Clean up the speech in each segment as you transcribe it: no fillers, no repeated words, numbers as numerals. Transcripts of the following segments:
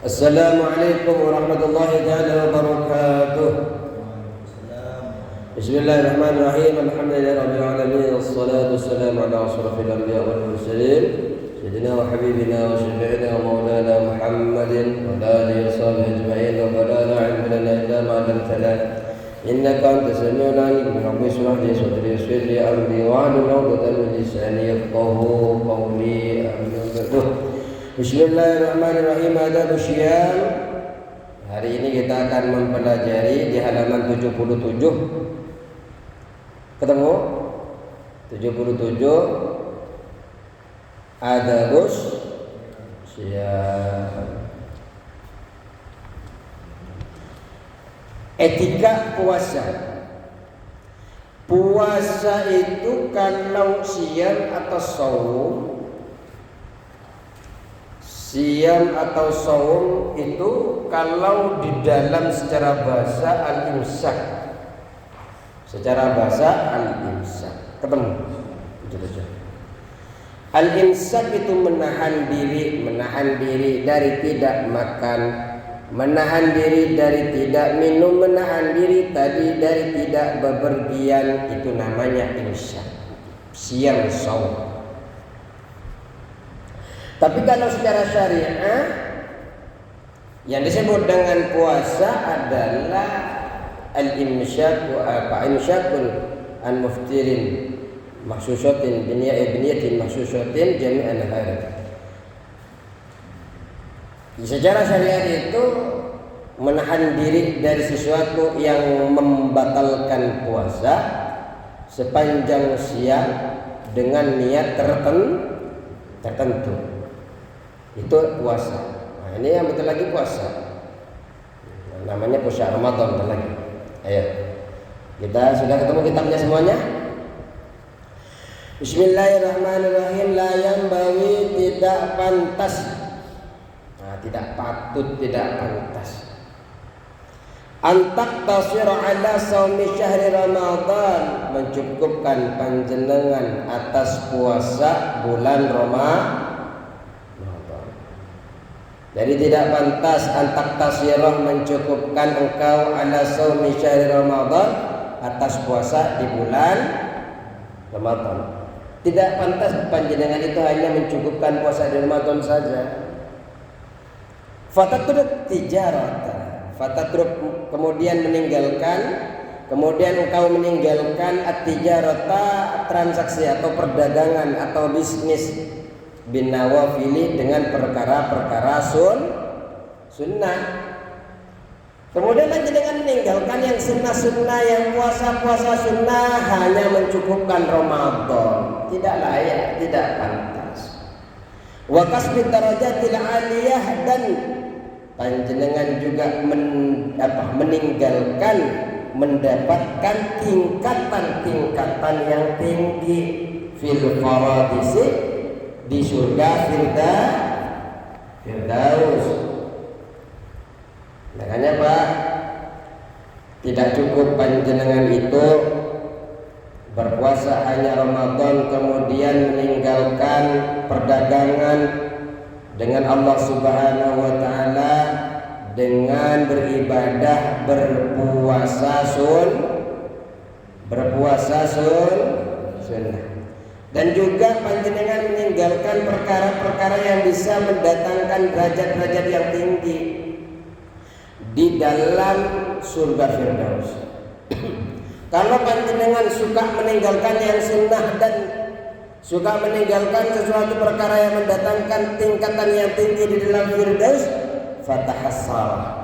Assalamualaikum warahmatullahi wabarakatuh. Bismillahirrahmanirrahim. Alhamdulillahirabbil alamin. Wassalatu wassalamu ala asyrafil anbiya'i wal mursalin sayyidina wa habibina wa syafi'ina wa maulana Muhammadin wa ala alihi washabihi ajma'in. Wa la ilma lana illa ma 'allamtana innaka antas samiul 'alim. Rabbi shrah li sadri yassir li amri wahlul 'uqdatam min lisani yafqahu qawli. Bismillahirrahmanirrahim. Adab syiyam. Hari ini kita akan mempelajari di halaman 77. Ketemu? 77. Adab syiyam. Etika puasa. Puasa itu kalau siam atau saum. Siam atau saum itu kalau di dalam secara bahasa al-imsak. Secara bahasa al-imsak. Ketemu? Al-imsak itu menahan diri dari tidak makan, menahan diri dari tidak minum, menahan diri tadi dari tidak bepergian, itu namanya imsak. Siam saum. Tapi kalau secara syariah yang disebut dengan puasa adalah al-imsyak imsyakun an muftirin mahsusatin biniyatin mahsusatin jami'an hari. Secara syariat itu menahan diri dari sesuatu yang membatalkan puasa sepanjang siang dengan niat tertentu. Itu puasa. Nah, ini yang betul lagi puasa. Namanya puasa Ramadan betul lagi. Ayo. Kita sudah ketemu kitabnya semuanya? Bismillahirrahmanirrahim. La yanbaghi, tidak pantas. Nah, tidak patut, tidak pantas. Antak tasir ala saumi syahri Ramadan, mencukupkan panjenengan atas puasa bulan Ramadan. Jadi tidak pantas antak tasirah, mencukupkan engkau ala saumi syahri Ramadan, atas puasa di bulan Ramadan. Tidak pantas panjenengan itu hanya mencukupkan puasa di Ramadan saja. Fatatruk tijarata, fatatruk kemudian engkau meninggalkan at-tijarata, transaksi atau perdagangan atau bisnis, bin nawafili, dengan perkara-perkara sunnah. Kemudian dengan meninggalkan yang sunnah-sunnah, yang puasa-puasa sunnah, hanya mencukupkan Ramadan. Tidak layak, tidak pantas. Wa kasbi darajatil aliyah, dan panjenengan juga meninggalkan mendapatkan tingkatan-tingkatan yang tinggi fil faradisi, di surga Firdaus. Makanya Pak, tidak cukup panjenengan itu berpuasa hanya Ramadan kemudian meninggalkan perdagangan dengan Allah Subhanahu wa taala dengan beribadah berpuasa sunnah. Dan juga panjenengan meninggalkan perkara-perkara yang bisa mendatangkan derajat-derajat yang tinggi di dalam surga Firdaus. Kalau panjenengan suka meninggalkan yang sunnah dan suka meninggalkan sesuatu perkara yang mendatangkan tingkatan yang tinggi di dalam Firdaus, fatahassara,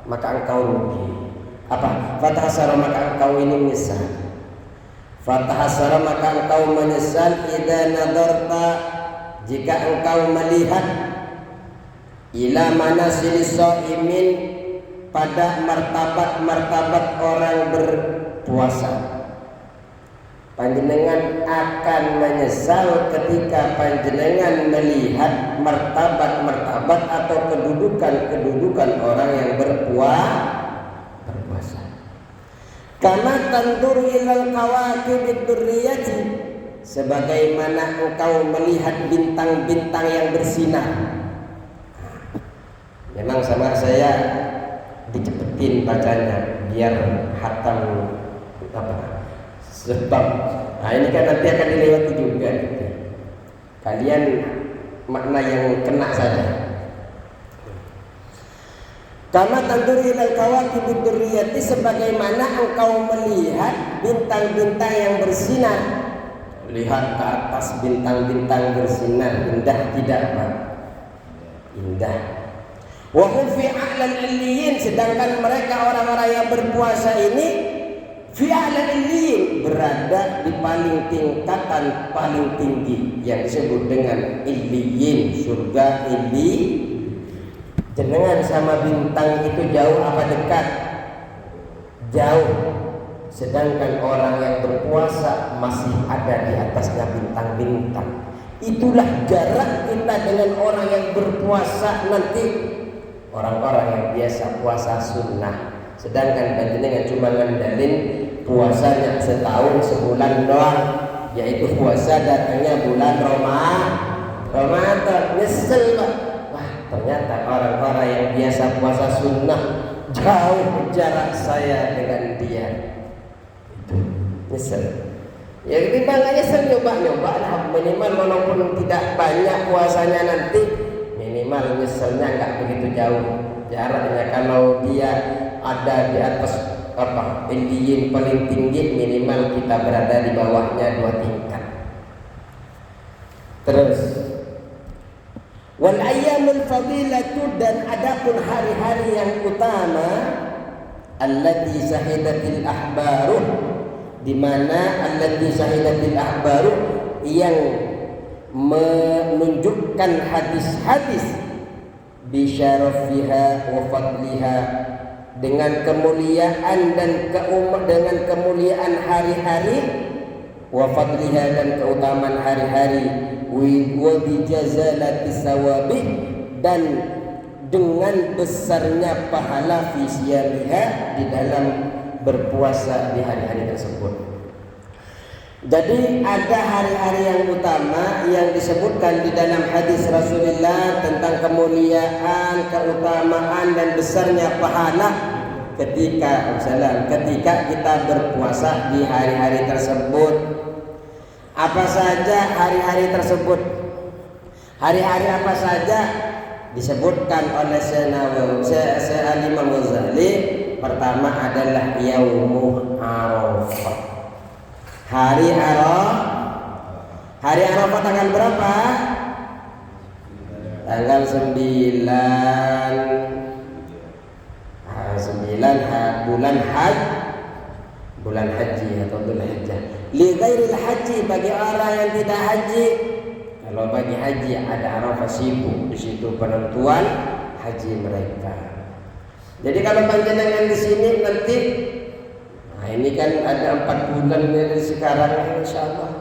maka engkau rugi. Apa? Fatahassara, maka engkau ini menyesal. Fatahasara, maka engkau menyesal idza nadarta, jika engkau melihat ila manasilis shaimin, pada martabat-martabat orang berpuasa. Panjenengan akan menyesal ketika panjenengan melihat martabat-martabat atau kedudukan-kedudukan orang yang berpuasa. Karena tandur ilal kawakib durriyati, sebagaimana engkau melihat bintang-bintang yang bersinar. Memang sama saya dicepetin bacanya biar hatam apa sebab. Nah ini kan nanti akan dilewati juga. Kalian makna yang kena saja. Kama tanduri ilal kawakib durriyati, sebagaimana engkau melihat bintang-bintang yang bersinar. Lihat ke atas bintang-bintang bersinar, indah tidak Pak? Indah. Wa hum fi a'lal illiyin, sedangkan mereka orang-orang yang berpuasa ini fi a'lal illiyin, berada di paling tingkatan paling tinggi yang disebut dengan illiyin, surga illi. Jenengan sama bintang itu jauh apa dekat? Jauh. Sedangkan orang yang berpuasa masih ada di atasnya bintang-bintang. Itulah jarak kita dengan orang yang berpuasa nanti. Orang-orang yang biasa puasa sunnah, sedangkan jenengan cuma ngandalin puasanya setahun sebulan doang, yaitu puasa datangnya bulan Ramadan. Nyesel Pak. Ternyata orang-orang yang biasa puasa sunnah jauh jarak saya dengan dia. Itu nyesel. Ya ketimbang nyesel, nyoba lah, minimal walaupun tidak banyak puasanya nanti, minimal nyeselnya nggak begitu jauh jaraknya. Kalau dia ada di atas apa illiyin paling tinggi, minimal kita berada di bawahnya 2 tingkat. Terus wal ayyamul fadilatu, dan adapun hari-hari yang utama, allati sahidatil ahbaru, di mana allati sahidatil ahbaru, yang menunjukkan hadis-hadis bisyarafiha wa fadliha, dengan kemuliaan dan dengan kemuliaan hari-hari, wa fadliha, dan keutamaan hari-hari, wa bijazalati sawabih, dan dengan besarnya pahala fi siyamiha, di dalam berpuasa di hari-hari tersebut. Jadi ada hari-hari yang utama yang disebutkan di dalam hadis Rasulullah tentang kemuliaan, keutamaan dan besarnya pahala ketika kita berpuasa di hari-hari tersebut. Apa saja hari-hari tersebut? Hari-hari apa saja disebutkan oleh Syekh Imam Ghazali? Pertama adalah Yaumul Arafah. Hari Arafah tanggal berapa? Tanggal 9 bulan haji atau Dzulhijjah. Li ghairil haji, bagi orang yang tidak haji. Kalau bagi haji ada Arafah sibuk, di situ penentuan haji mereka. Jadi kalau panjenengan di sini nanti, nah ini kan ada 4 bulan dari sekarang, insyaallah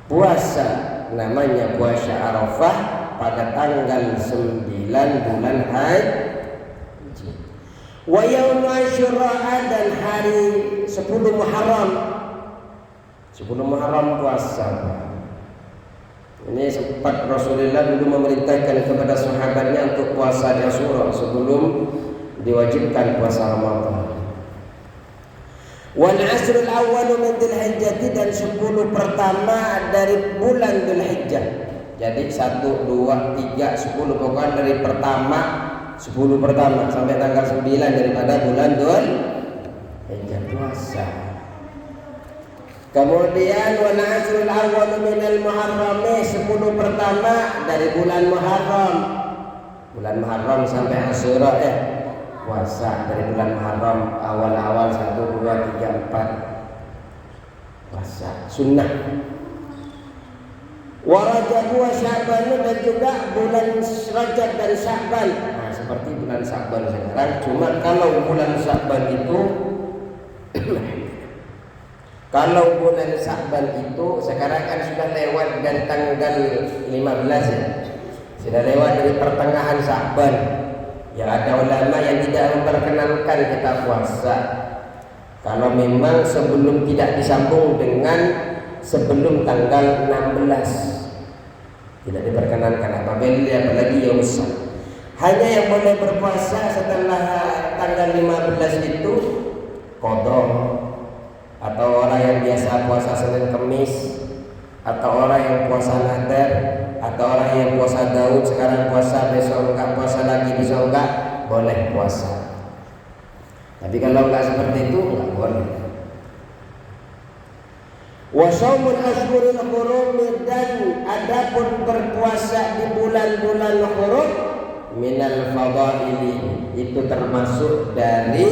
puasa, namanya puasa Arafah pada tanggal 9 bulan haji. Wa yaum Asyura, dan hari 10 Muharram. 10 Muharram puasa. Ini sempat Rasulullah dulu memerintahkan kepada sahabatnya untuk puasa di Asyura sebelum diwajibkan puasa Ramadan. Wal asrul awwal min Dzulhijjah, dan 10 pertama dari bulan Dzulhijjah. Jadi 1, 2, 3, 10 pokoknya dari pertama 10 pertama sampai tanggal 9 daripada bulan Dzulhijjah puasa. Kemudian wal asrul awwal minal Muharram, 10 pertama dari bulan Muharram. Bulan Muharram sampai Asyura puasa dari bulan Muharram, awal-awal 1, 2, 3, 4 puasa sunnah. Wa Rajab wa Sya'ban, dan juga bulan Rajab dan Sya'ban. Nah, seperti bulan Sya'ban sekarang, cuma kalau bulan Sya'ban itu sekarang kan sudah lewat dan tanggal 15 ya. Sudah lewat dari pertengahan Sya'ban. Ya ada ulama yang tidak memperkenankan kita puasa kalau memang sebelum tidak disambung dengan sebelum tanggal 16, tidak diperkenankan apalagi Yaum Sabt. Hanya yang boleh berpuasa setelah tanggal 15 itu qadha, atau orang yang biasa puasa Senin Kemis, atau orang yang puasa nadar, atau orang yang puasa Daud sekarang puasa, besok enggak puasa lagi, besok enggak, boleh puasa. Tapi kalau enggak seperti itu enggak boleh. Wa shaumul ashhuril hurum, dan adapun berpuasa di bulan-bulan hurum minal fadaili, itu termasuk dari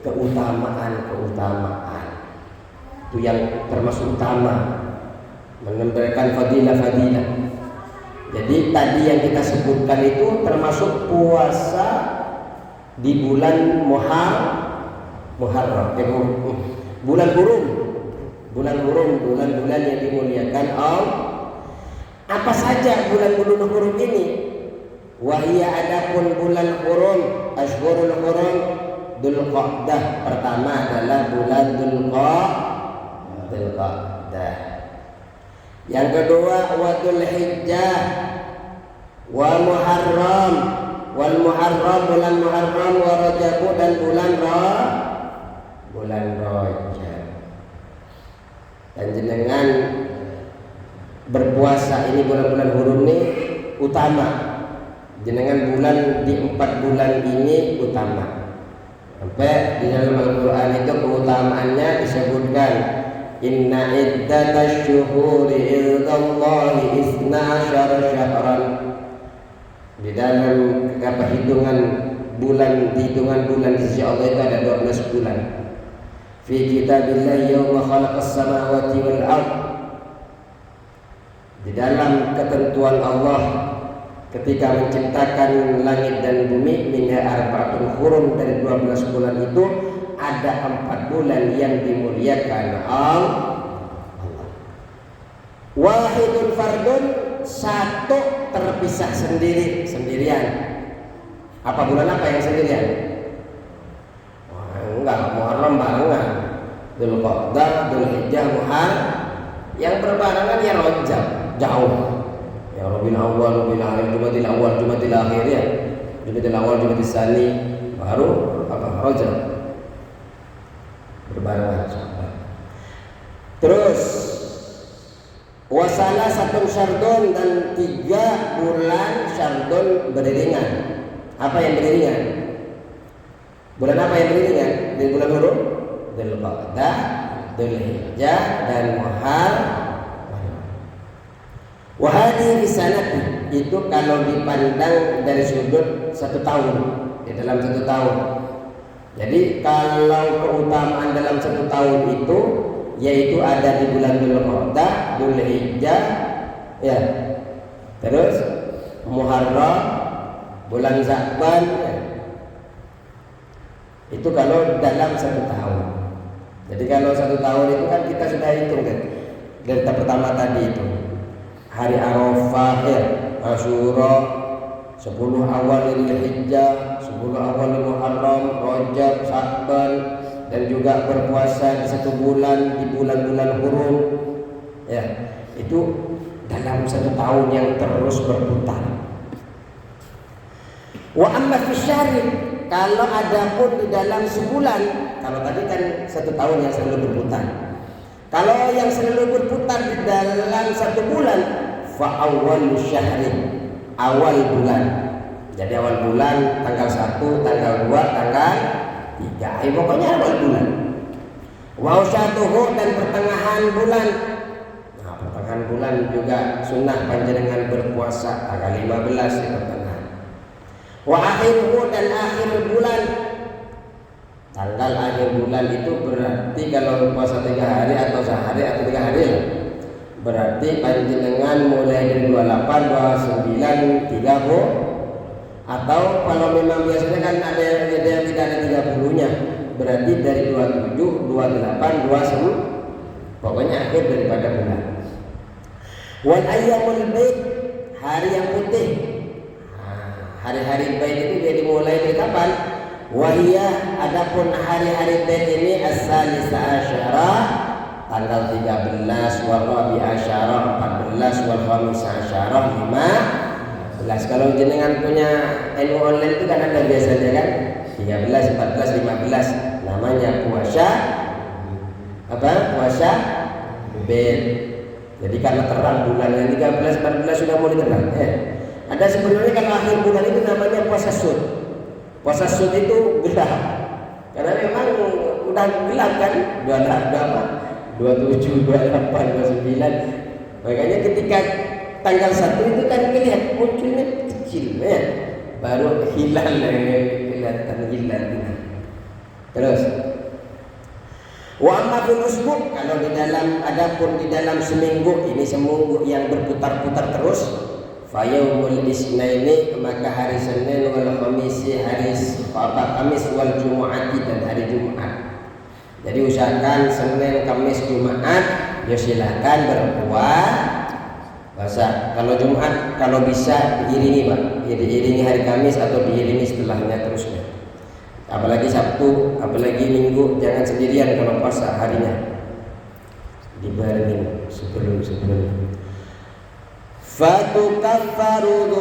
keutamaan-keutamaan. Itu yang termasuk utama, memberikan fadilah-fadilah. Jadi tadi yang kita sebutkan itu termasuk puasa di bulan Muharram, bulan hurum, bulan-bulan yang dimuliakan Allah. Apa saja bulan-bulan hurum ini? Wahia, adapun bulan hurum, ashhurul hurum, Dzulqa'dah, pertama adalah bulan Dzulqa'dah. Yang kedua wa Dzulhijjah, wa Muharram, wal Muharram, bulan Muharram, wa Rajab, dan bulan Rajab. Dan jenengan berpuasa ini bulan-bulan hurum ini utama. Jenengan bulan di 4 bulan ini utama. Sampai di dalam Al-Quran itu keutamaannya disebutkan, inna iddatash syuhuri indallahi isna'asyara syahran. Di dalam hitungan bulan di sisi Allah itu ada 12 bulan. Fi kitabillahi yawma khalaqas samawati wal ard. Di dalam ketentuan Allah ketika menciptakan langit dan bumi, minha arba'atun hurum, dari 12 bulan itu ada 4 bulan yang dimuliakan Allah. Wahidun fardun, satu terpisah sendirian. Apa bulan apa yang sendirian? Enggak, Muharram barengan, Dzulqa'dah, Dzulhijjah, Muharram. Yang berbarengan ya Rajab, jauh. Ya Rabiul Awwal, Rabiul Akhir, Jumadil Awwal, Jumadil Akhir, ya. Jumadil Awwal, Jumadil Tsani, baru apa? Rajab. Berbarengan. Terus wasala satu syardun, dan 3 bulan syardun beriringan. Apa yang beriringan? Bulan apa yang beriringan? Di bulan hurum? Dzulqa'dah, Dzulhijjah, dan Muharram. Wahadi bisanati, itu kalau dipandang dari sudut 1 tahun, di dalam 1 tahun. Jadi kalau keutamaan dalam 1 tahun itu, yaitu ada di bulan Dzulqa'dah, Dzulhijjah, ya, terus Muharram, bulan Sya'ban, ya. Itu kalau dalam 1 tahun. Jadi kalau 1 tahun itu kan kita sudah hitung kan, dari pertama tadi itu hari Arafah, ya, Asyura, 10 awal Dzulhijjah, 10 awal Muharram, Rajab, Sya'ban, dan juga berpuasa di 1 bulan di bulan-bulan hurum, ya. Itu dalam 1 tahun yang terus berputar. Wa amma fi syahri, kalau ada pun di dalam sebulan, kalau tadi kan 1 tahun yang selalu berputar. Kalau yang selalu berputar di dalam 1 bulan, fa awwalu syahri, awal bulan. Jadi awal bulan tanggal 1, tanggal 2, tanggal 3. Pokoknya awal bulan. Wa usatuhu, dan pertengahan bulan. Nah, pertengahan bulan juga sunnah panjenengan berpuasa tanggal 15 di pertengahan. Wa akhiruhu, dan akhir bulan. Tanggal akhir bulan itu berarti kalau puasa 3 hari atau sehari atau 3 hari lah. Berarti panjenengan mulai dari 28, 29, 30, atau kalau memang biasanya kan ada yang tidak ada 30-nya, berarti dari 27, 28, 29, pokoknya akhir daripada bulan. Wal ayyamul baid, hari yang putih. Hari-hari baid itu dia dimulai dari kapan? Wahiyah, adapun hari-hari baid ini as-salisa asyara, tanggal 13, wal rabi asyara 14, wal khamis asyara 15, 14. Kalau jenengan punya ilmu online itu kan ada biasanya kan 13, 14, 15. Namanya puasa apa? Puasa Ben. Jadi karena terang bulan yang 13, 14 sudah mulai terang. Ada sebenarnya kalau akhir bulan itu namanya puasa Sud. Puasa Sud itu gelap. Karena memang udah gelap kan? 27, 28, 29. Makanya ketika tanggal 1 itu kan kelihatan munculnya kecil ya. Baru hilal kelihatan hilal. Terus wa amma fil usbu, kalau di dalam adapun di dalam seminggu ini seminggu yang berputar-putar terus, fa yaumul isnaini, maka hari Senin wal Khamisi, hari Kamis wal Jumu'ati, dan hari Jumat. Jadi usahakan Senin, Kamis, Jumat ya silakan berpuasa. Kalau Jumat kalau bisa diiringi Pak, diiringi hari Kamis atau diiringi setelahnya terusnya. Apalagi Sabtu, apalagi Minggu, jangan sendirian kalau puasa harinya. Dibarengi sebelum. Fatukaffaru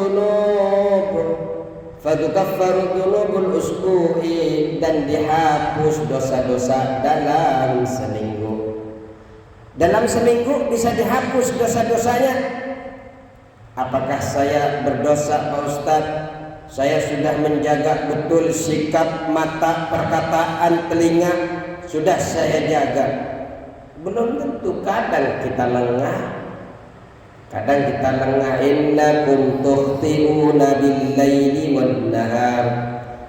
dzunubul usbu'i, dan dihapus dosa-dosa dalam seminggu. Dalam seminggu bisa dihapus dosa-dosanya. Apakah saya berdosa Pak Ustaz? Saya sudah menjaga betul sikap, mata, perkataan, telinga, sudah saya jaga. Belum tentu, kadang kita lengah. Innakum tukhti'una bil-laili wan-nahar.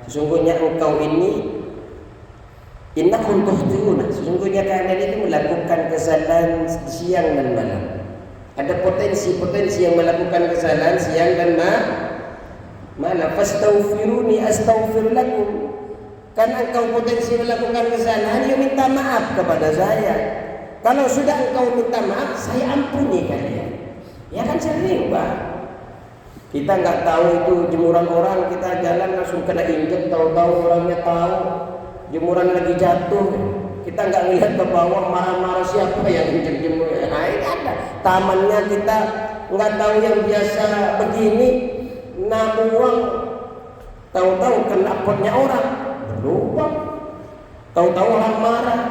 Sesungguhnya engkau ini, innakum tukhti'una, sesungguhnya kalian ini melakukan kesalahan siang dan malam. Ada potensi-potensi yang melakukan kesalahan siang dan malam. Fastaghfiruni astaghfir lakum. Karena engkau potensi melakukan kesalahan, ya minta maaf kepada saya. Kalau sudah engkau minta maaf, saya ampuni kalian. Ya kan sering Pak. Kita nggak tahu itu jemuran orang, kita jalan langsung kena injek, tahu-tahu orangnya tahu jemuran lagi jatuh. Kita nggak ngelihat ke bawah, marah-marah siapa yang injek jemuran. Nah, ini ada tamannya, kita nggak tahu yang biasa begini, nabuang, tahu-tahu kena potnya orang, berlubang, tahu-tahu orang marah.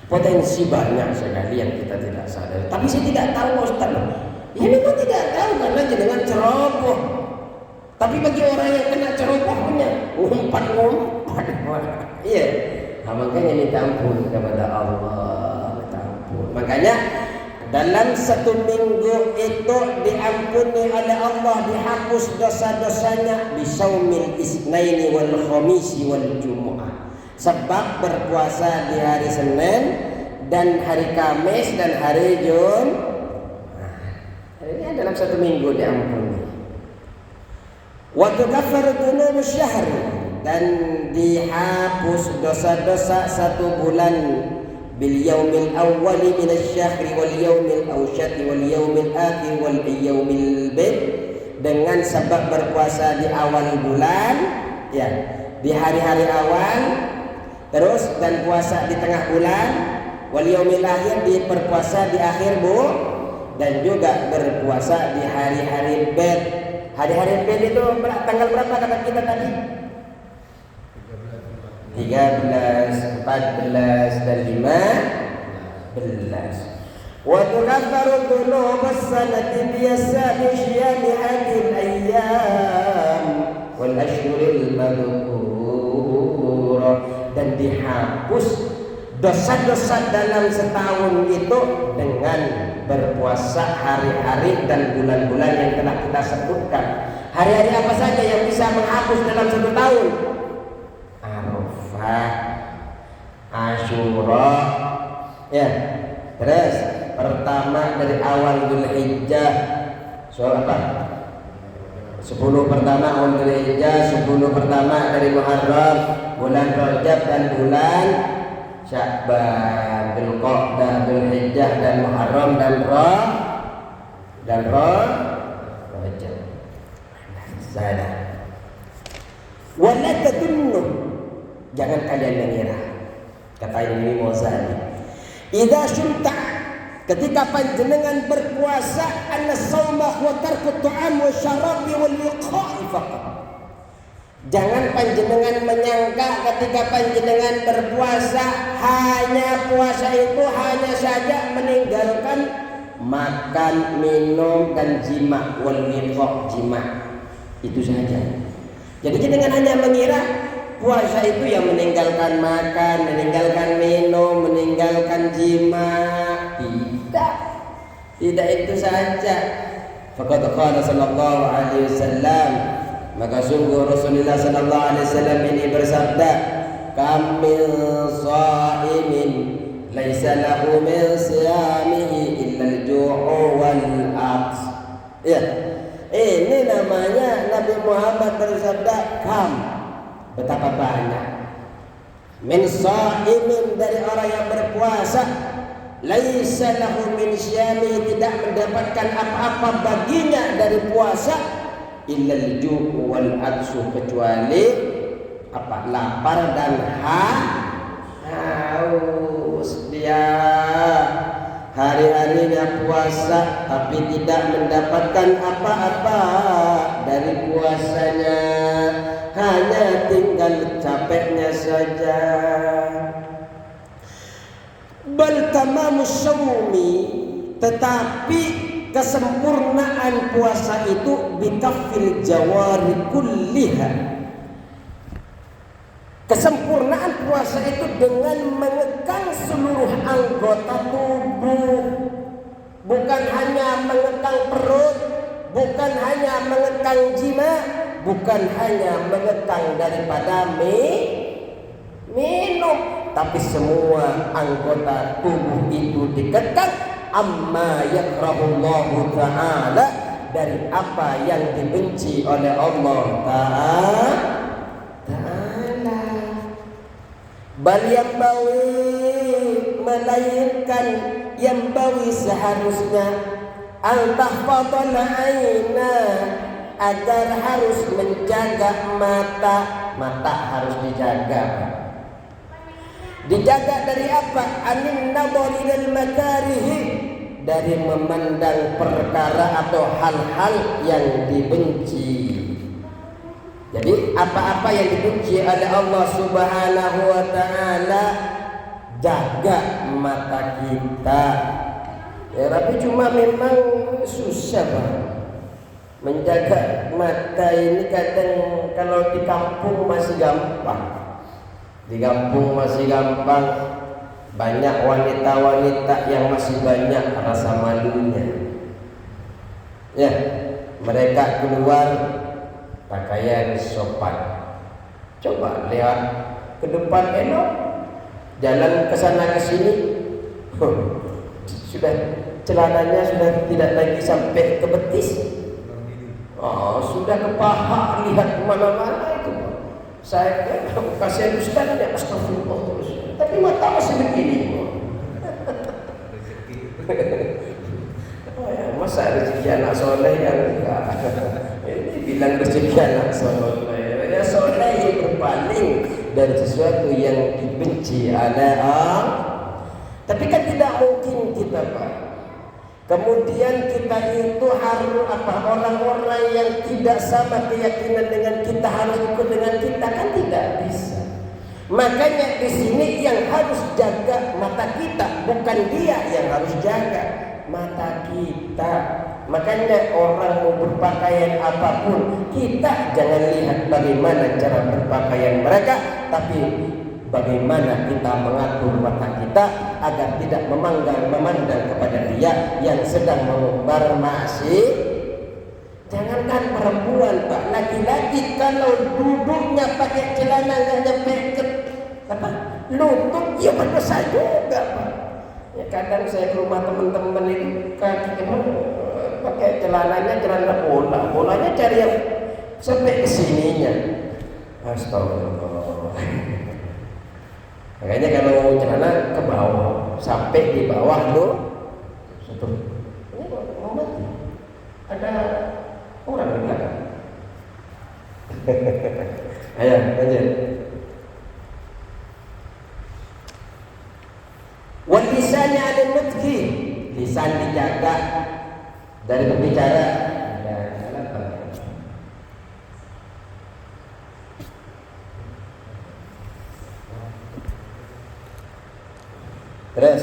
Potensi banyak sekali yang kita tidak sadar. Tapi saya tidak tahu Ustaz. Ya memang tidak tahu karena jenengan ceroboh. Tapi bagi orang yang kena cerobohnya, umpat. Iya. Nah, makanya minta ampun kepada Allah. Minta ampun. Makanya dalam satu minggu itu diampuni oleh Allah, dihapus dosa-dosanya bisaumil isnaini wal khamisi wal jumu'ah. Sebab berpuasa di hari Senin dan hari Kamis dan hari Jumat. Ini dalam satu minggu diampuni. Wa tukaffaru dzunubus syahri, dan dihapus dosa-dosa satu bulan bil yaumil awwali minasy syahri wal yaumil awsyati wal yaumil akhir wal yaumil bid, dengan sebab berpuasa di awal bulan, ya, di hari-hari awal. Terus dan puasa di tengah bulan, wal yaumil akhir, di berpuasa di akhir dan juga berpuasa di hari-hari bed. Hari-hari bed itu tanggal berapa kata kita tadi? 13, 14 dan 15. Wa tukaffaru dzunubas sanati biyasabi syiyami hadhil ayyam wal ashhuril madhkur, dan dihapus dosa-dosa dalam setahun itu dengan berpuasa hari-hari dan bulan-bulan yang telah kita sebutkan. Hari-hari apa saja yang bisa menghapus dalam satu tahun? Arafah, Asyura, ya. Terus pertama dari awal Dzulhijjah, soal apa? 10 pertama awal Dzulhijjah, 10 pertama dari Muharram, bulan Rajab dan bulan Sya'ban, Dzulqa'dah, Dzulhijjah dan Muharram dan Rajab. Salah. Wala tadunnu, jangan kalian mengira. Kata ini Mozali. Idza syumta, ketika panjenengan berpuasa, anna shauma wa tarku ta'am wa syarabi wal wiqa'i faqat. Jangan panjenengan menyangka ketika panjenengan berpuasa hanya puasa itu hanya saja meninggalkan makan, minum dan jima, wal wiqa' jima. Itu saja. Jadi jangan hanya mengira puasa itu yang meninggalkan makan, meninggalkan minum, meninggalkan jima. Tidak itu saja. Faqad qala sallallahu alaihi wasallam, maka sungguh Rasulullah sallallahu alaihi wasallam ini bersabda, kam min shaimin laisa lahu min siyamihi illa al-ju'u wal aqs. Ya. Ini namanya Nabi Muhammad bersabda, kam, betapa banyak, min shaimin, dari orang yang berpuasa, laisa lahu min syami, tidak mendapatkan apa-apa baginya dari puasa, illal ju' wal adsu, kecuali apa, lapar dan haus. Dia hari-harinya puasa tapi tidak mendapatkan apa-apa dari puasanya, hanya tinggal capeknya saja. Bal tamamus syawmi, tetapi kesempurnaan puasa itu bikaffil jawari kulliha. Kesempurnaan puasa itu dengan mengekang seluruh anggota tubuh, bukan hanya mengekang perut, bukan hanya mengekang jima, bukan hanya mengekang daripada minum, tapi semua anggota tubuh itu dikekang, amma yakrahullahu ta'ala, dari apa yang dibenci oleh Allah Ta'ala. Bal yang bawi, melainkan yang bawi seharusnya, al-tahfadhal aina, agar harus menjaga mata harus dijaga. Dijaga dari apa? Anin nadhar ilal makarihi, dari memandang perkara atau hal-hal yang dibenci. Jadi apa-apa yang dibenci oleh Allah Subhanahu wa ta'ala, jaga mata kita. Ya, tapi cuma memang susah Pak menjaga mata ini. Kadang kalau di kampung masih gampang, di kampung masih gampang. Banyak wanita-wanita yang masih banyak rasa malunya. Ya, mereka keluar pakaian sopan. Coba lihat ke depan elok, jalan ke sana ke sini, sudah celananya sudah tidak lagi sampai ke betis, sudah ke paha, lihat kemana-mana itu. Saya kasihan Ustaz, ya astagfirullah terus, tapi mata masih begini. Masa rezeki anak soleh yang enggak? Ini bilang rezeki anak soleh. Ya soleh yang berpaling dari sesuatu yang dibenci oleh Allah. Tapi kan tidak mungkin kita Pak. Kemudian kita itu harus orang-orang yang tidak sama keyakinan dengan kita harus ikut dengan kita, kan tidak bisa. Makanya di sini yang harus jaga mata kita, bukan dia yang harus jaga mata kita. Makanya orang mau berpakaian apapun, kita jangan lihat bagaimana cara berpakaian mereka, tapi bagaimana kita mengatur mata kita agar tidak memandang kepada dia yang sedang mengumbar maksiat. Jangankan perempuan Pak, laki-laki kalau duduknya pakai celana nggak nyampe ke lutut, ya berdosa juga Pak. Ya kadang saya ke rumah teman-teman itu pakai celananya celana bola, bolanya cari yang sampai ke sininya. Astagfirullah. Makanya kalau celana ke bawah, sampai di bawah tuh, ini mau mati. Ada orang di belakang. Ayo, lanjut. Wal lisannya ada nutki, lisan dijaga dari berbicara. Terus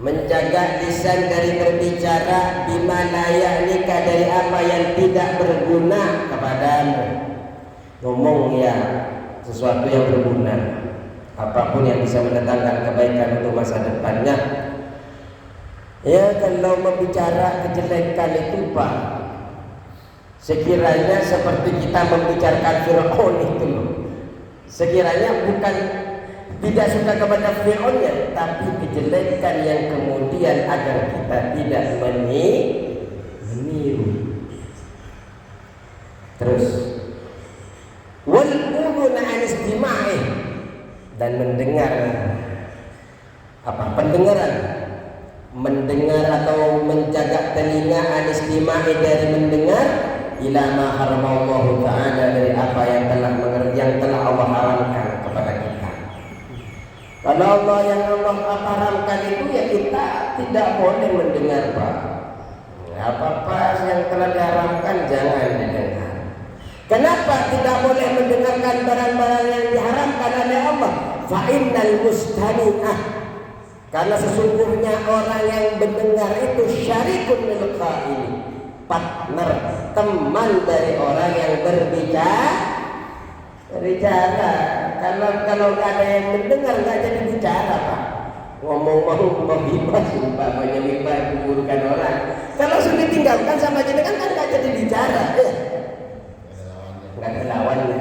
menjaga lisan dari berbicara bima la ya'nika, dari apa yang tidak berguna kepadamu. Ngomong ya sesuatu yang berguna, apapun yang bisa mendatangkan kebaikan untuk masa depannya. Ya, kalau membicara kejelekan itu Pak, sekiranya seperti kita membicarakan Fir'aun itu loh. Sekiranya bukan tidak suka kepada Fir'aunnya, tapi kejelekan yang kemudian agar kita tidak meniru. Terus wal udhuna an istima'i, dan mendengar apa? Pendengaran, mendengar atau menjaga telinga an istima'i, dari mendengar ila ma haramallahu ta'ala, dari apa yang telah Allah haramkan kepada kita. Kalau Allah yang Allah haramkan itu ya kita tidak boleh mendengar Pak. Apa-apa yang telah diharamkan jangan didengar. Kenapa tidak boleh mendengarkan barang-barang yang diharamkan oleh Allah? Fa innal mustami'ah, karena sesungguhnya orang yang mendengar itu syarikun lil qaili, partner, teman dari orang yang berbicara. Kalau nggak ada yang mendengar nggak jadi bicara Pak. Ngomong hibah sumpah banyak hibah kuburkan orang. Kalau sudah ditinggalkan sama jenengan kan nggak jadi bicara. Nggak ada lawannya.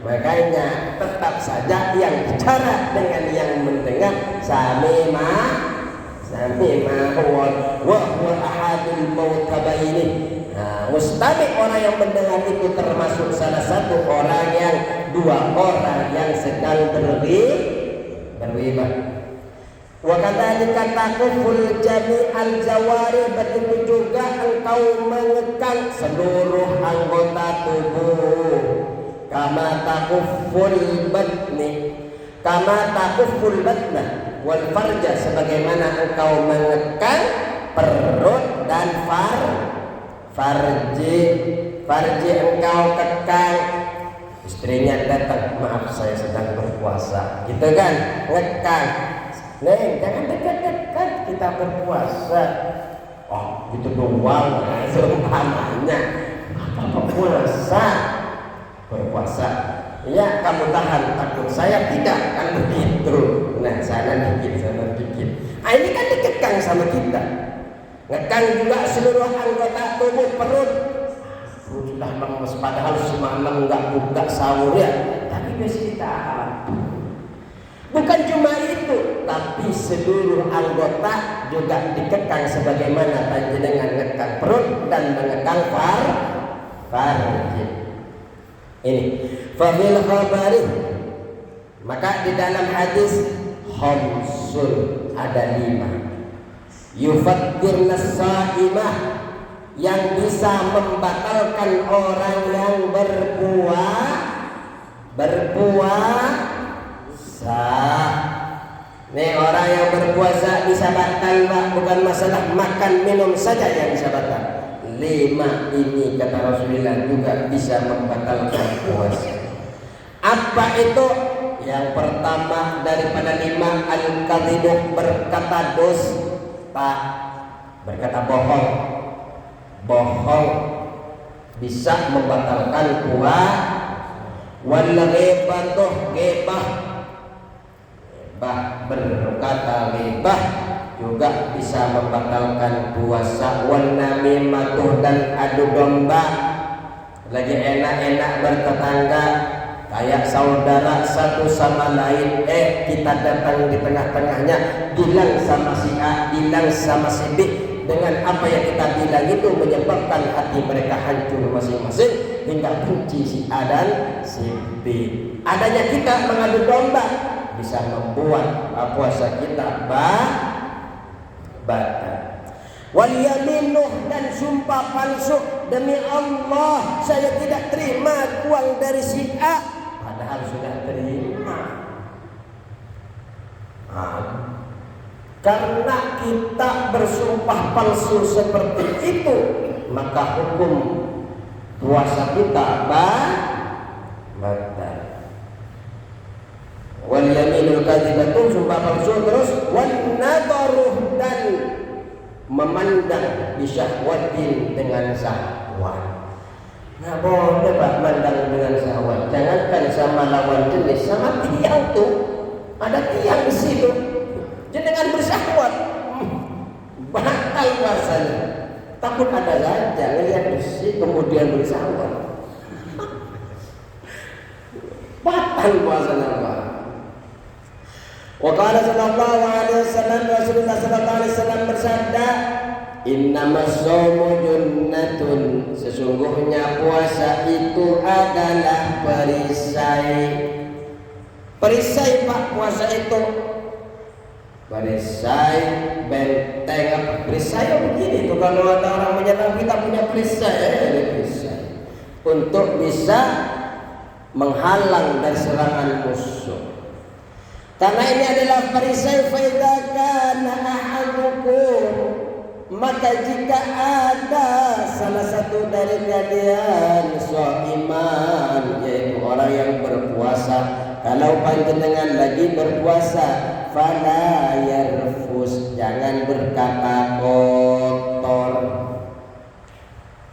Makanya tetap saja yang bicara dengan yang mendengar samima wa huwa ahadul mautabaini. Mustami, orang yang mendengar itu termasuk salah satu orang yang, dua orang yang sedang berghibah. Wa kadzalika taquful jami'al jawari, begitu juga engkau mengekang seluruh anggota tubuh. Kama taquful batna wal farja, sebagaimana engkau mengekang perut dan farji engkau kekang. Istrinya datang, maaf saya sedang berpuasa, gitu kan, ngekang. Neng, jangan dekat-dekat, kita berpuasa. Oh, gitu doang, seumpamanya. Apa berpuasa? Ya, kamu tahan, takut saya tidak, kan begitu. Nah, sana dikit. Ini kan dikekang sama kita. Ngekang juga seluruh anggota tubuh, perut sudah lemes, padahal semalam nggak buka sahur ya, tapi masih ditahan. Bukan cuma itu, tapi seluruh anggota juga dikekang sebagaimana panjenengan ngekang perut dan mengekang farji. Ini fafil khabari, maka di dalam hadis khamsun, ada 5 yufakkirna sa'imah, yang bisa membatalkan orang yang berpuasa. Nih, orang yang berpuasa bisa batal Pak, bukan masalah makan minum saja yang bisa batal. 5 ini kata Rasulullah juga bisa membatalkan puasa. Apa itu? Yang pertama daripada 5, al-kadhibu, berkata dusta, berkata bohong bisa membatalkan puasa. Wal ghibatuh, ghibah, berkata ghibah juga bisa membatalkan puasa. Wal namimatuh, dan adu domba, lagi enak-enak bertetangga kayak saudara satu sama lain, kita datang di tengah-tengahnya, bilang sama si A, bilang sama si B. Dengan apa yang kita bilang itu menyebabkan hati mereka hancur masing-masing hingga benci si A dan si B. Adanya kita mengadu domba bisa membuat puasa kita batal. Wal yaminuh, dan sumpah palsu, demi Allah saya tidak terima uang dari si A, padahal sudah terima. Karena kita bersumpah palsu seperti itu, maka hukum puasa kita batal. Wal yaminul kadzibatu, sumpah palsu, terus wan nadaru, dan memandang bisyahwatin, dengan syahwat. Nggak boleh Pak mandang dengan syahwat. Jangankan sama lawan jenis, sama tiang tuh, ada tiang di situ, jangan bersyahwat, batal puasanya. Takut ada saja ngelihat besi kemudian bersyahwat, batal puasanya Pak. Wa qala sallallahu alaihi wasallam, Rasulullah sallallahu alaihi wasallam bersabda, innamas shaumu junnatun, sesungguhnya puasa itu adalah perisai. Perisai Pak, puasa itu perisai, benteng apa? Perisai begini tuh, kalau ada orang menyerang kita punya perisai, perisai untuk bisa menghalang dari serangan musuh. Karena ini adalah perisai, faidza kana ahadukum, maka jika ada salah satu dari kalian shaiman, yaitu orang yang berpuasa, kalau panjenengan lagi berpuasa, fala yarfus, jangan berkata kotor,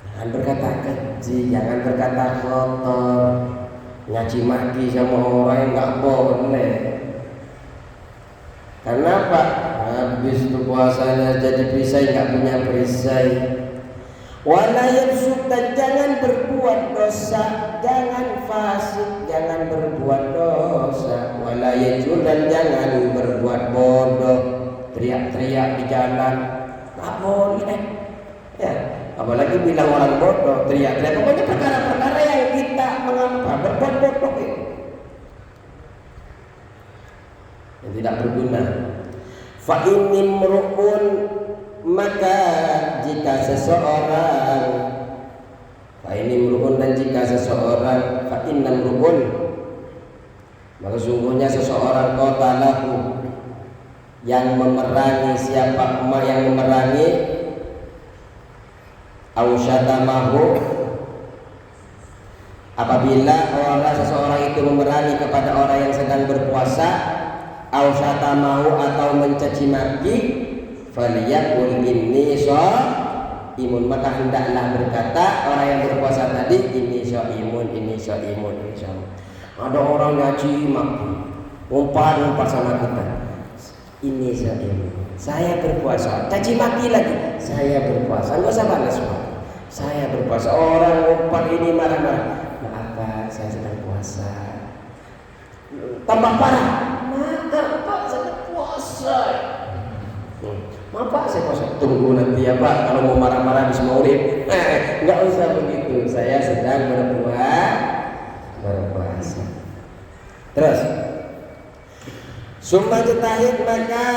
jangan berkata keji, jangan berkata kotor, nyaci maki sama orang yang nggak boleh. Kenapa? Habis itu puasanya jadi perisai, nggak punya perisai. Wala yafsuk, dan jangan berbuat dosa, jangan fasik, jangan berbuat dosa. Wala yajur, dan jangan berbuat bodoh, teriak-teriak di jalan, nggak boleh. Ya, apalagi bilang orang bodoh, teriak-teriak. Pokoknya perkara-perkara yang kita mengapa berbuat bodoh itu, yang tidak berguna. Fa inimru'un, maka jika seseorang, fa inimru'un, dan jika seseorang, fa innamru'un, maka sungguhnya seseorang qatalahu, yang memerangi, siapa yang memerangi, au syatamahu, apabila seseorang itu memerangi kepada orang yang sedang berpuasa, au syatamahu, atau mencaci maki, faliyaqul inni shaimun, maka hendaklah berkata orang yang berpuasa tadi, inni shaimun, inni shaimun, inni shaimun. Ada orang nyaci maki, umpat sama kita, inni shaimun, saya berpuasa, caci maki lagi, saya berpuasa, enggak usah balas Pak, saya berpuasa. Orang umpat ini marah-marah, maaf Pak, saya sedang puasa. Tambah parah, maaf Pak, saya puasa. Maaf Pak, saya puasa. Tunggu nanti ya Pak, kalau mau marah-marah habis maulid. Enggak usah begitu, saya sedang berpuasa. Terus, summa jatahid, maka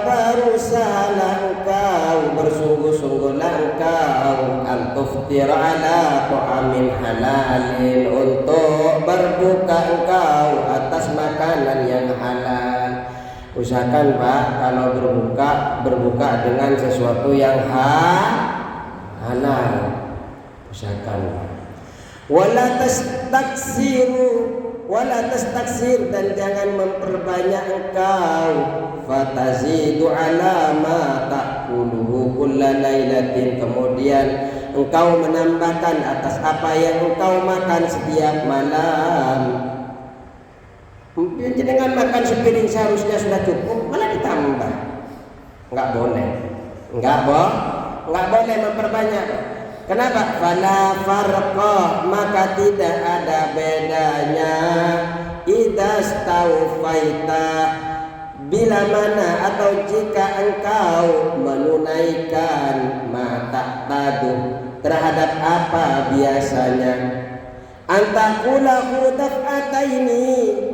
berusahalah engkau, bersungguh-sungguhlah engkau, antuftir ala ta'amin halalin, untuk berbuka engkau atas makanan yang halal. Usahakan Pak, kalau berbuka dengan sesuatu yang halal. Usahakan Pak. Wala tastaksir, dan jangan memperbanyak engkau, fatazidu ala ma ta'kuluhu kulla lailatin, kemudian engkau menambahkan atas apa yang engkau makan setiap malam. Jangan makan sepiring seharusnya sudah cukup, malah ditambah. Enggak boleh memperbanyak. Kenapa? Fala farqa, maka tidak ada bedanya, idza staufaita, bila mana atau jika engkau menunaikan mata tadu, terhadap apa biasanya, antakulahu daf'ataini,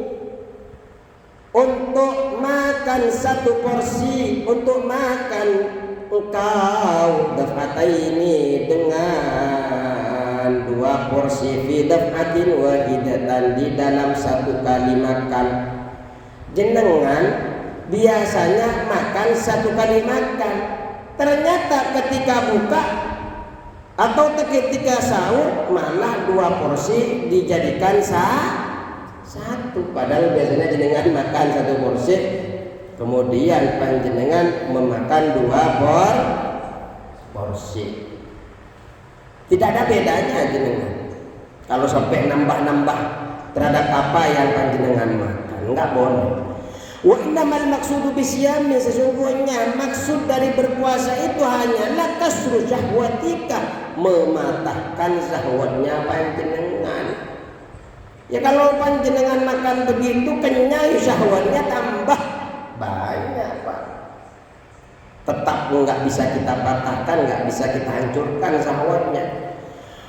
untuk makan satu porsi, untuk makan engkau daf'ataini, dengan dua porsi, fi daf'atin wahidatan, di dalam satu kali makan. Jenengan biasanya makan satu kali makan. Ternyata ketika buka atau ketika sahur malah 2 porsi dijadikan satu. Padahal biasanya jenengan makan 1 porsi, kemudian panjenengan memakan 2 porsi. Tidak ada bedanya jenengan. Kalau sampai nambah-nambah terhadap apa yang panjenengan makan, enggak boleh. Wa innamal maqsudu bisyami, sesungguhnya maksud dari berpuasa itu hanyalah kasru syahwatika, mematahkan syahwatnya panjenengan. Ya kalau panjenengan makan begitu kenyang, syahwatnya tambah banyak, Pak. Tetap enggak bisa kita patahkan, enggak bisa kita hancurkan syahwatnya.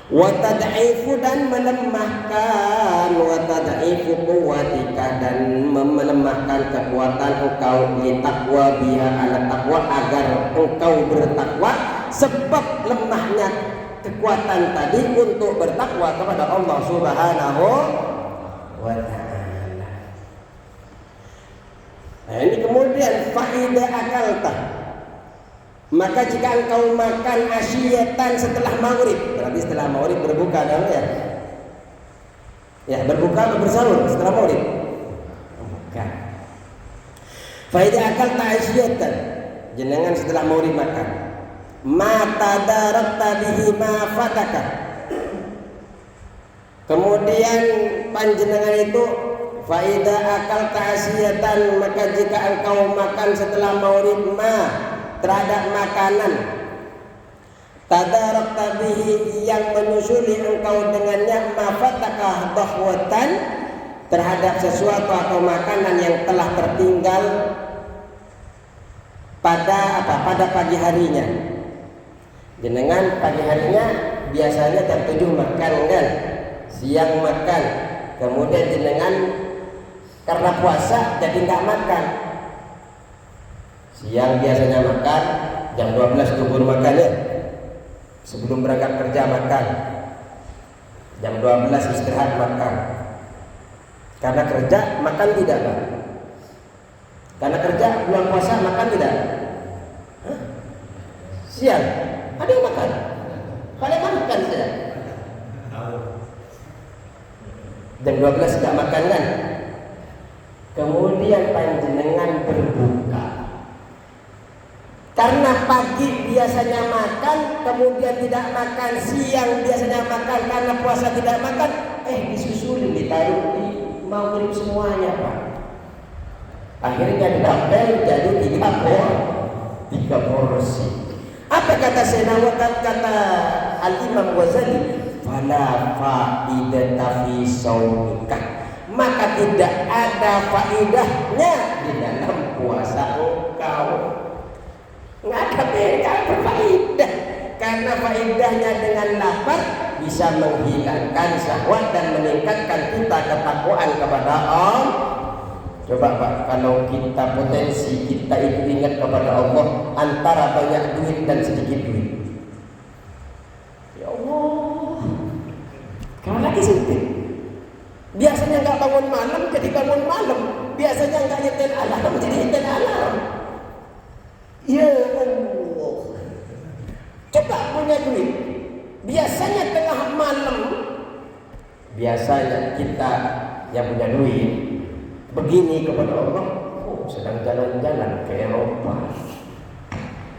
Wa tad'ifu, dan melemahkan, wa tad'ifu quwwatika, dan melemahkan kekuatan engkau, li taqwa biha ala taqwa, agar engkau bertakwa, sebab lemahnya kekuatan tadi untuk bertakwa kepada Allah Subhanahu wa ta'ala. Nah ini kemudian faida akalta, maka jika engkau makan asyiyatan setelah maghrib, berarti setelah maghrib berbuka dong ya? Ya berbuka atau bersahur setelah maghrib? Bukan. Faida akalta asyiyatan, jenengan setelah maghrib makan. Mata darakta bihi ma fataka. Kemudian panjenengan itu faida akal ta'asiyatan, maka jika engkau makan setelah maghrib terhadap makanan tadarakta bihi, yang menyusuli engkau dengannya ma fataka bahwatan, terhadap sesuatu atau makanan yang telah tertinggal pada pagi harinya. Jenengan pagi harinya biasanya jam 7 makan kan, siang makan, kemudian jenengan karena puasa jadi nggak makan. Siang biasanya makan, jam 12 duhur makan ya, sebelum berangkat kerja makan, jam 12 istirahat makan. Karena kerja makan tidak Pak? Karena kerja bulan puasa makan tidak? Hah? Siang ada yang makan? Kalian makan saja. Jam 12 tidak makan kan? Kemudian panjenengan berbuka. Karena pagi biasanya makan, kemudian tidak makan, siang biasanya makan, karena puasa tidak makan, disusulin, ditaruh di maghrib semuanya Pak. Akhirnya ditambah jadi 3 porsi. Apa kata Sayyidina kata Al-Imam Ghazali? Fala faidata fi shaumika, maka tidak ada faidahnya di dalam puasa engkau. Nggak ada faidah, karena faidahnya dengan lapar bisa menghilangkan syahwat dan meningkatkan kita ketakwaan kepada Allah. Coba Pak, kalau kita potensi kita itu ingat kepada Allah antara banyak duit dan sedikit duit. Ya Allah, kalau lagi sempit. Biasanya nggak bangun malam jadi bangun malam, biasanya nggak nyetel alarm jadi nyetel alarm. Ya Allah, coba punya duit, biasanya tengah malam, biasanya kita yang punya duit begini kepada Allah, sedang jalan-jalan ke Eropa.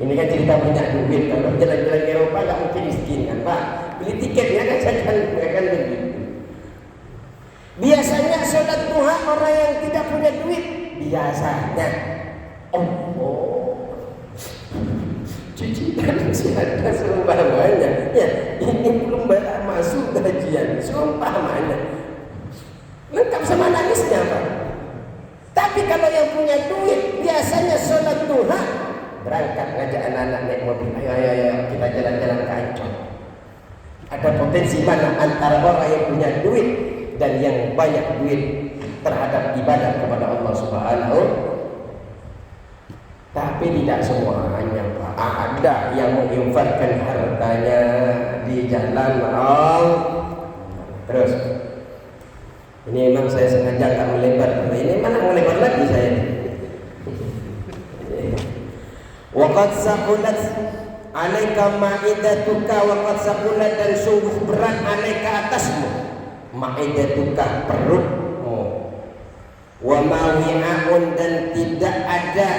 Ini kan cerita punya duit, kalau jalan-jalan ke Eropa nggak mungkin miskin kan Pak, beli tiketnya kan kan begitu. Biasanya sholat duha orang yang tidak punya duit, biasanya cuci tangan ada seumpamanya. Ya, ini belum masuk gajian, seumpamanya. Lengkap sama nangisnya Pak. Tapi kalau yang punya duit, biasanya sholat duha, berangkat ngajak anak-anak naik mobil, ayo kita jalan-jalan ke Ancol. Ada potensi mana antara orang yang punya duit dan yang banyak duit terhadap ibadah kepada Allah Subhanahu. Tapi tidak semuanya Pak. Ada yang menginfakkan hartanya di jalan Allah. Terus ini memang saya sengaja nggak melebar. Ini mana melebar lagi saya? Waqad saqulat alaika ma'idatuka, waqad saqulat, dan sungguh berat alaika atasmu ma'idatuka, perutmu, wa mawi'aun, dan tidak ada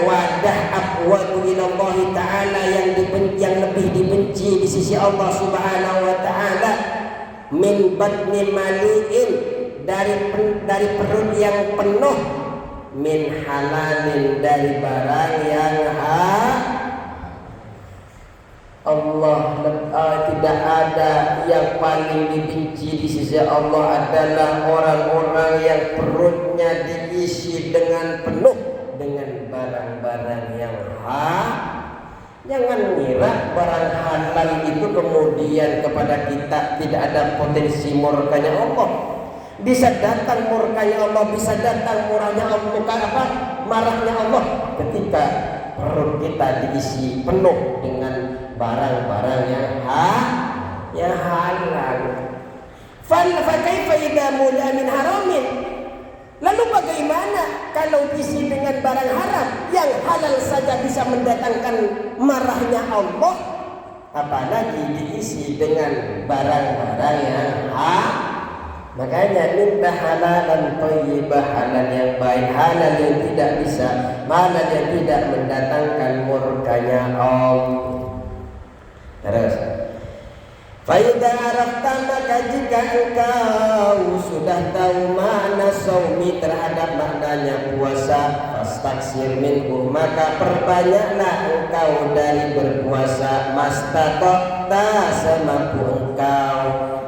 wadah aqwatu ilallahi ta'ala yang lebih dibenci di sisi Allah subhanahu wa ta'ala min batni mali'in, dari perut yang penuh, min halalin, dari barang yang Allah tidak ada yang paling dibenci di sisi Allah adalah orang-orang yang perutnya diisi dengan penuh dengan barang-barang yang Jangan ngira barang halal itu kemudian kepada kita tidak ada potensi murkanya Allah. Bisa datang murkanya Allah, bisa datang marahnya Allah ketika perut kita diisi penuh dengan barang-barang yang halal. Fa kaifa idza mula min haramin? Lalu bagaimana kalau diisi dengan barang haram? Yang halal saja bisa mendatangkan marahnya Allah, apalagi diisi dengan barang-barang yang Makanya minta halalan thayyibah, halal yang baik, halal yang tidak bisa, halal yang tidak mendatangkan murkanya Allah. Terus, faida arafta, maka jika engkau sudah tahu makna saumi terhadap maknanya puasa, fastaksir minhu, maka perbanyaklah engkau dari berpuasa, mastata'ta, semampu engkau.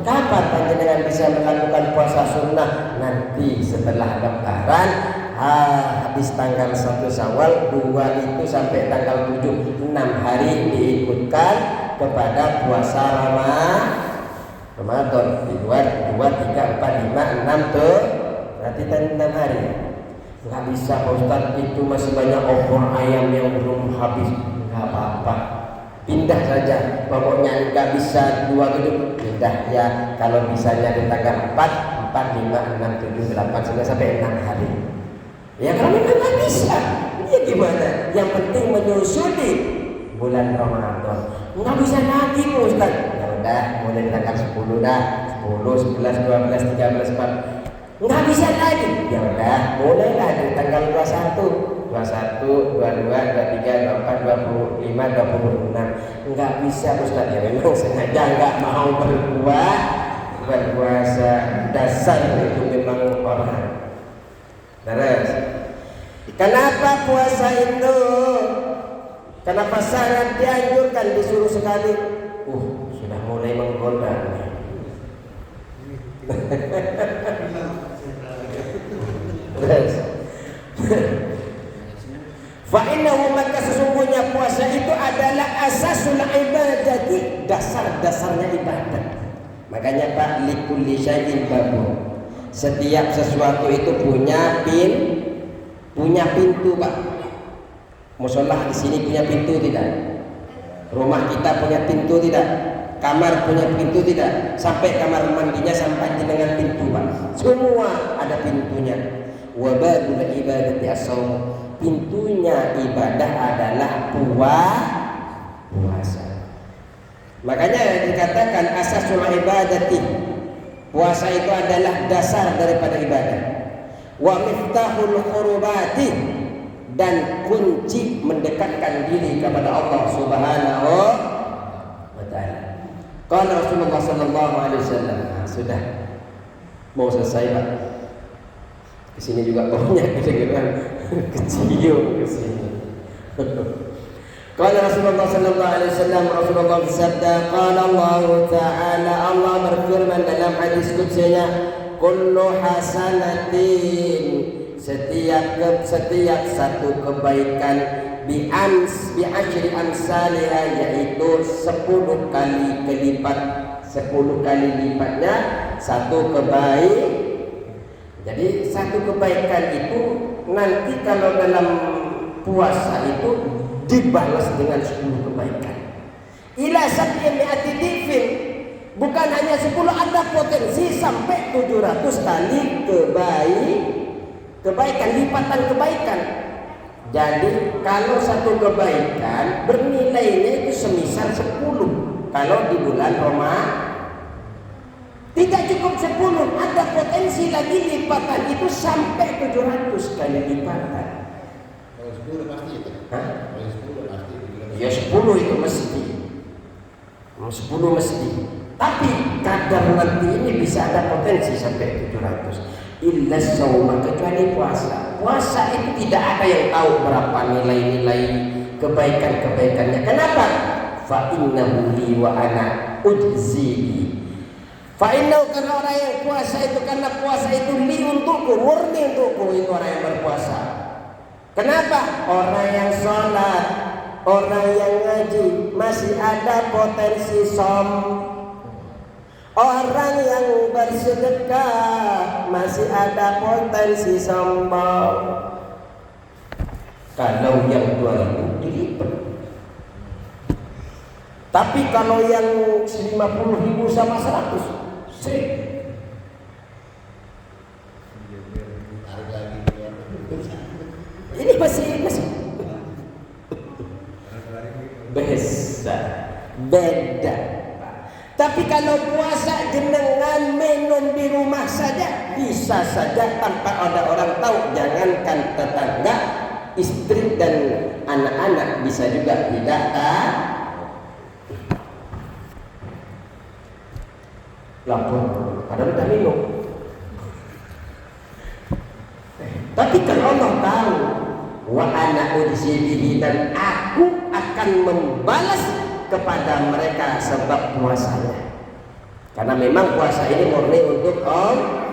Kapan panjenengan bisa melakukan puasa sunnah? Nanti setelah Lebaran, habis tanggal 1 Syawal, 2 itu sampai tanggal 7, 6 hari diikutkan kepada puasa Ramadan. 2, 3, 4, 5, 6 tuh, berarti 6 hari. Nggak bisa Ustaz, itu masih banyak opor ayam yang belum habis. Nggak apa-apa, pindah saja, pokoknya nggak bisa 2, 7, pindah ya. Kalau bisanya di tanggal 4, 5, 6, 7, 8, 9 sampai 6 hari. Ya kalau memang nggak bisa, ya gimana? Yang penting menyusuri bulan Ramadan. Nggak bisa lagi Ustaz. Ya udah, mulai tanggal 10 dah, 10, 11, 12, 13, 14. Nggak bisa lagi. Ya udah, mulailah dari tanggal 21. 21, 22, 23, 24, 25, 26. Enggak bisa Ustaz, ya memang sengaja enggak mau berpuasa. Dasar itu memang orang. Terus, kenapa puasa itu? Kenapa sangat dianjurkan, disuruh sekali? Sudah mulai menggoda. Terus, fa'innahu, maka sesungguhnya puasa itu adalah asasul ibadati, dasar-dasarnya ibadah. Makanya Pak, likulli syai'in babun, setiap sesuatu itu punya pintu Pak. Musolah di sini punya pintu tidak? Rumah kita punya pintu tidak? Kamar punya pintu tidak? Sampai kamar mandinya sampai dengan pintu Pak. Semua ada pintunya. Wa babul ibadati as-shaum, pintunya ibadah adalah puasa. Makanya dikatakan asasul ibadati, puasa itu adalah dasar daripada ibadah. Wa miftahul qurubati, dan kunci mendekatkan diri kepada Allah Subhanahu wa taala. Qala Rasulullah sallallahu alaihi wasallam. Sudah mau selesai Pak. Kesini juga baunya kira-kira kecium kesini. Qala Rasulullah sallallahu alaihi wasallam, Rasulullah bersabda, qala Allah ta'ala, Allah berfirman dalam hadis qudsinya, kullu hasanatin, setiap satu kebaikan, bi asyri amsalha, yaitu 10 kali lipatnya satu kebaikan. Jadi satu kebaikan itu nanti kalau dalam puasa itu dibalas dengan 10 kebaikan. Ila sab'in mi'ati dhifin, Bukan hanya 10, ada potensi sampai 700 kali kebaikan, lipatan kebaikan. Jadi kalau satu kebaikan bernilainya itu semisal 10. Kalau di bulan Ramadan tidak cukup 10, ada potensi lagi lipatan itu sampai 700 kali lipatan. Kalau 10 pasti itu. Hah? Kalau 10 pasti. Ya 10 itu mesti. 10 mesti. Tapi kadar nanti ini bisa ada potensi sampai 700. Illa shauma, kecuali puasa. Puasa itu tidak ada yang tahu berapa nilai-nilai kebaikan-kebaikannya. Kenapa? Fa innahu li wa ana ujzi. Fa innahu, karena orang yang puasa itu, karena puasa itu li untukku, murni untukku, itu orang yang berpuasa. Kenapa? Orang yang sholat, orang yang ngaji masih ada potensi som. Orang yang bersedekah masih ada potensi sombong. Kalau yang 2000 dilipat. Tapi kalau yang 50.000 sama 100, sih. Ini masih beda. Tapi kalau puasa jenengan minum di rumah saja, bisa saja tanpa ada orang tahu. Jangankan tetangga, istri dan anak-anak bisa juga tidak tahu. Lapor, padahal udah minum. Tapi kalau Allah tahu, wa ana ujzibihi, dan aku akan membalas kepada mereka sebab puasanya. Karena memang puasa ini murni untuk Allah.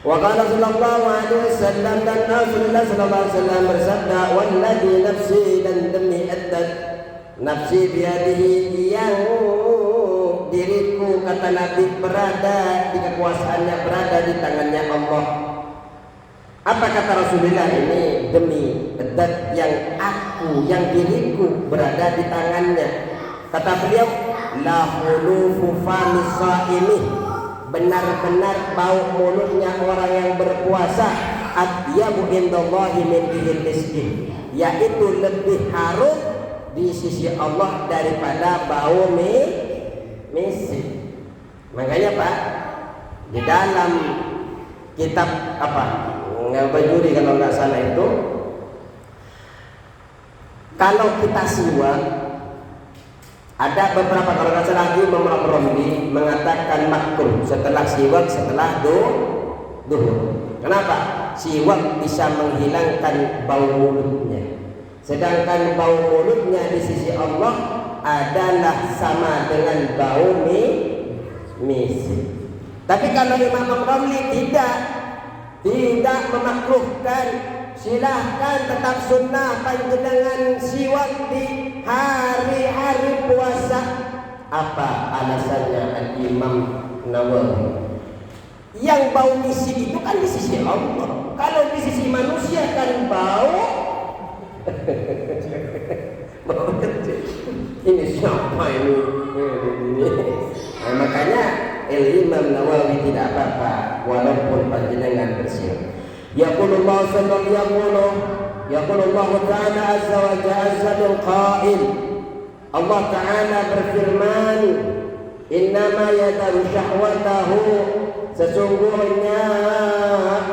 Wa qala sallallahu alaihi wasallam, dan Rasulullah sallallahu alaihi wasallam bersabda, walladzi nafsi, dan demi adat nafsi biadihi, yang diriku, kata Nabi, berada di kekuasaannya, berada di tangannya Allah. Apa kata Rasulullah ini? Demi zat yang aku, yang diriku berada di tangannya. Kata beliau, la khulufu famis shaimi, benar-benar bau mulutnya orang yang berpuasa, atyabu indallahi min rihil miskin, yaitu lebih harum di sisi Allah daripada bau misik. Makanya Pak, di dalam kitab Bajuri kalau nggak salah itu, kalau kita siwak, ada beberapa, kalau nggak salah lagi Imam Romli mengatakan makruh setelah siwak, setelah duhur. Kenapa? Siwak bisa menghilangkan bau mulutnya, sedangkan bau mulutnya di sisi Allah adalah sama dengan bau misik. Tapi kalau Imam Romli tidak memakruhkan, silahkan tetap sunnah panjenengan siwak di hari-hari puasa. Apa alasannya Imam Nawawi? Yang bau misik itu kan di sisi Allah. Kalau di sisi manusia kan bau ini siapa ini? Nah, makanya Imam Nawawi tidak apa-apa walaupun panjenengan bersiul. Yaqulullah ta'ala azza wa jalla bil qail, Allah Ta'ala berfirman, innama yadaru syahwatahu, sesungguhnya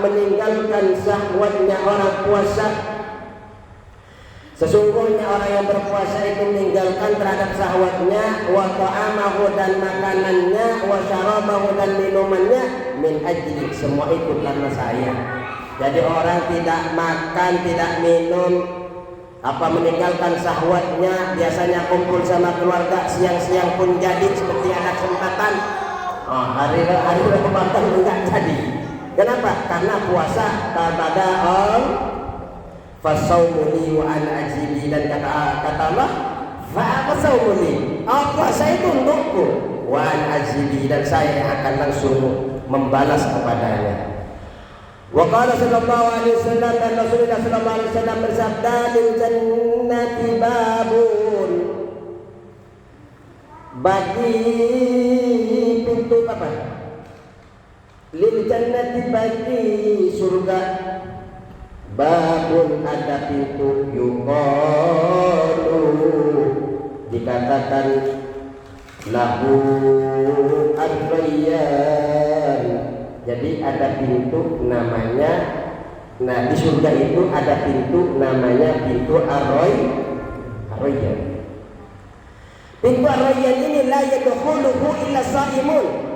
meninggalkan syahwatnya orang puasa. Sesungguhnya orang yang berpuasa itu meninggalkan terhadap syahwatnya, wa ta'amahu, dan makanannya, wa syarabahu, dan minumannya, min ajli, semua itu karena saya. Jadi orang tidak makan, tidak minum, meninggalkan syahwatnya, biasanya kumpul sama keluarga, siang-siang pun jadi seperti anak sempatan. Hari Ramadan enggak jadi. Kenapa? Karena puasa kepada Allah. Fasaumuni wa ana ajili, dan kata Allah, fasaumuni, puasa itu untukku, wa ana ajili, dan saya akan langsung membalas kepadanya. Wa qala sallallahu alaihi wasallam, dan Rasulullah sallallahu alaihi wasallam bersabda, lil jannati babun, bagi jannati bagi surga babun ada pintu yuqalu dikatakan lahu ar-rayyan. Jadi ada pintu namanya, nah di surga itu ada pintu namanya pintu ar-rayyan. Pintu ar-rayyan ini la yadkhuluhu illa shaimun.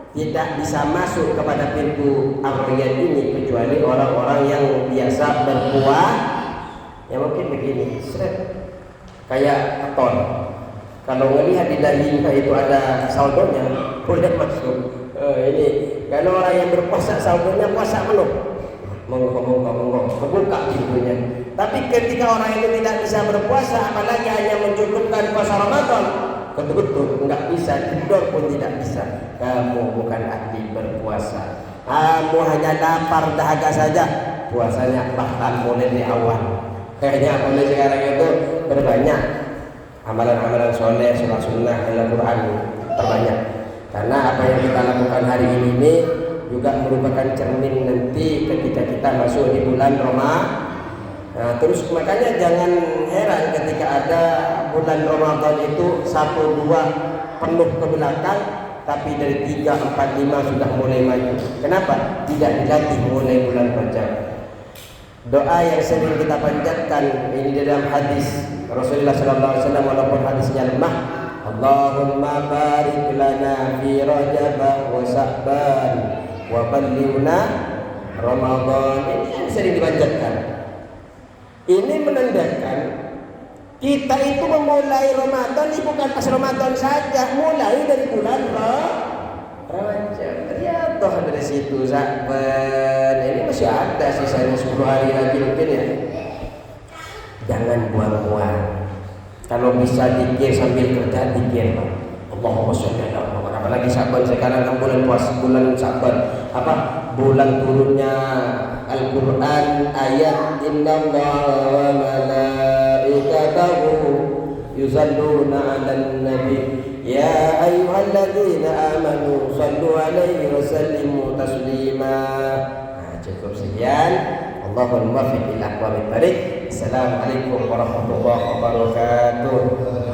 Tidak bisa masuk kepada pintu ar-rayyan ini kecuali orang-orang yang biasa berpuasa. Ya mungkin begini, kayak ton. Kalau melihat di daging itu ada saldonya, boleh masuk. Ini kalau orang yang berpuasa saldonya puasa penuh, monggo, kebuka pintunya. Tapi ketika orang itu tidak bisa berpuasa, apalagi hanya mencukupkan puasa Ramadan, betul-betul nggak bisa, tidur pun tidak bisa. Kamu bukan ahli berpuasa. Kamu hanya lapar dahaga saja. Puasanya bahkan mulai di awal. Kayaknya mulai sekarang itu berbanyak amalan-amalan soleh, sholat sunnah, Al-Quran terbanyak. Karena apa yang kita lakukan hari ini juga merupakan cermin nanti ketika kita masuk di bulan Ramadan. Nah, terus makanya jangan heran ketika ada bulan Ramadan itu 1-2 penuh ke belakang, tapi dari 3, 4, 5 sudah mulai maju. Kenapa? Tidak dilatih mulai bulan Rajab. Doa yang sering kita panjatkan ini di dalam hadis Rasulullah SAW, walaupun hadisnya lemah, Allahumma barik lana fi Rajab wa Sya'ban wa ballighna Ramadan. Ini yang sering dipanjatkan. Ini menandakan kita itu memulai Ramadan ini bukan pas Ramadan saja, mulai dari bulan Rajab. Ya toh dari situ Sya'ban ini masih ada sisanya 10 hari lagi mungkin ya. Jangan buang-buang. Kalau bisa dikir sambil kerja dikir, Allahumma sholli ala Muhammad. Apalagi Sya'ban sekarang kan bulan puasa, bulan Sya'ban apa? Bulan turunnya Al-Quran ayat innallaha wa malaikatahu yusalluna 'alan nabi ya ayyuhalladzina amanu sallu 'alaihi wa sallimu taslima. Nah, cukup sekian. Allahumma muwaffiq ila aqwamit thariq. Assalamualaikum warahmatullahi wabarakatuh.